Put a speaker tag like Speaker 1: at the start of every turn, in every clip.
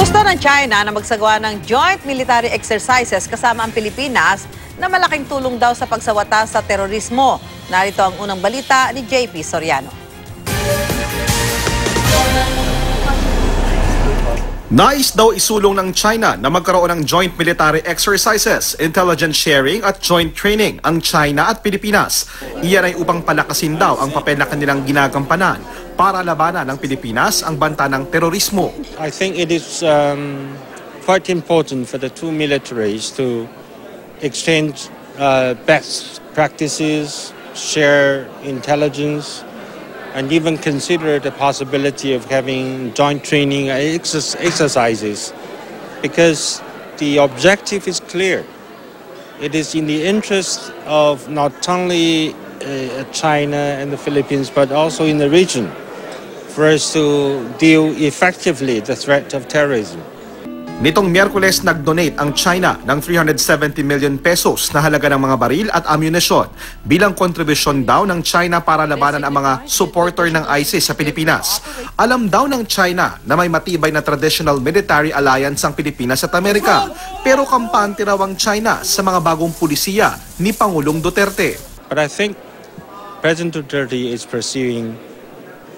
Speaker 1: Gusto ng China na magsagawa ng joint military exercises kasama ang Pilipinas na malaking tulong daw sa pagsawata sa terorismo. Narito ang unang balita ni JP Soriano.
Speaker 2: Nais daw isulong ng China na magkaroon ng joint military exercises, intelligence sharing at joint training ang China at Pilipinas. Iyan ay upang palakasin daw ang papel na kanilang ginagampanan para labanan ng Pilipinas ang banta ng terorismo.
Speaker 3: I think it is quite important for the two militaries to exchange best practices, share intelligence, and even consider the possibility of having joint training exercises, because the objective is clear. It is in the interest of not only China and the Philippines, but also in the region, for us to deal effectively the threat of terrorism.
Speaker 2: Nitong Miyerkules, nag-donate ang China ng 370 million pesos na halaga ng mga baril at ammunition bilang kontribusyon daw ng China para labanan ang mga supporter ng ISIS sa Pilipinas. Alam daw ng China na may matibay na traditional military alliance ang Pilipinas at Amerika, pero kampante raw ang China sa mga bagong pulisiya ni Pangulong Duterte.
Speaker 3: But I think President Duterte is pursuing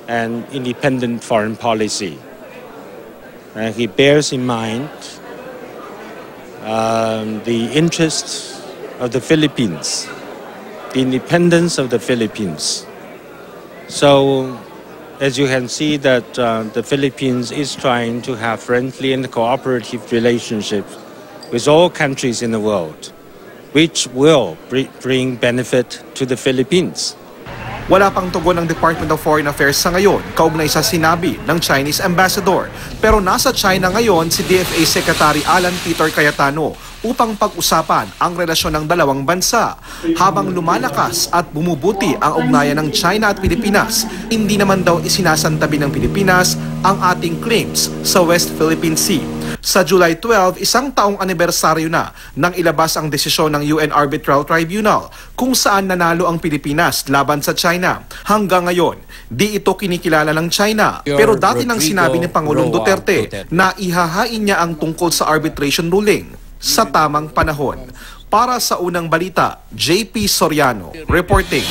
Speaker 3: an independent foreign policy. He bears in mind the interests of the Philippines, the independence of the Philippines. So, as you can see that the Philippines is trying to have friendly and cooperative relationships with all countries in the world, which will bring benefit to the Philippines.
Speaker 2: Wala pang tugon ng Department of Foreign Affairs sa ngayon, kaugnay sa sinabi ng Chinese Ambassador. Pero nasa China ngayon si DFA Secretary Alan Peter Cayetano upang pag-usapan ang relasyon ng dalawang bansa. Habang lumalakas at bumubuti ang ugnayan ng China at Pilipinas, hindi naman daw isinasantabi ng Pilipinas ang ating claims sa West Philippine Sea. Sa July 12, isang taong anibersaryo na nang ilabas ang desisyon ng UN Arbitral Tribunal kung saan nanalo ang Pilipinas laban sa China. Hanggang ngayon, di ito kinikilala ng China. Pero dati nang sinabi ni Pangulong Duterte na ihahain niya ang tungkol sa arbitration ruling sa tamang panahon. Para sa unang balita, JP Soriano, reporting.